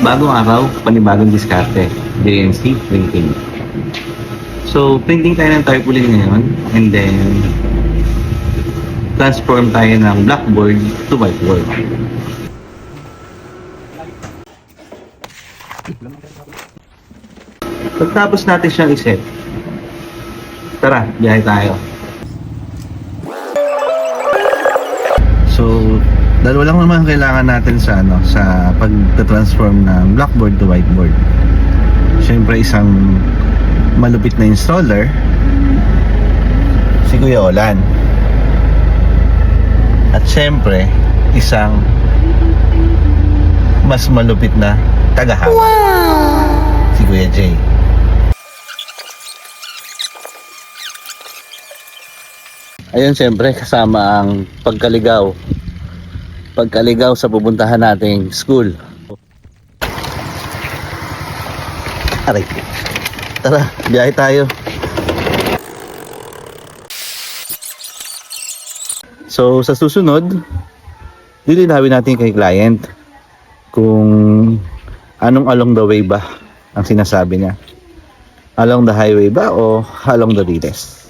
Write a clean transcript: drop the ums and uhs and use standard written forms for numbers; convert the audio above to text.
Bagong araw, panibagong diskarte. JNC Printing. So, printing tayo ng tarpaulin ngayon and then transform tayo ng blackboard to whiteboard. Pagtapos natin siyang iset, tara, biyahe tayo. So, dalawa lang naman kailangan natin sa pag-transform ng blackboard to whiteboard. Siyempre, isang malupit na installer, si Kuya Olan. At siyempre, isang mas malupit na tagahanga. Si Kuya Jay. Ayun, siyempre, kasama ang pagkaligaw sa pupuntahan nating school. Aray. Tara, biyahe tayo. So, sa susunod, lilinawin natin kay client kung anong along the way ba ang sinasabi niya. Along the highway ba o along the Riles?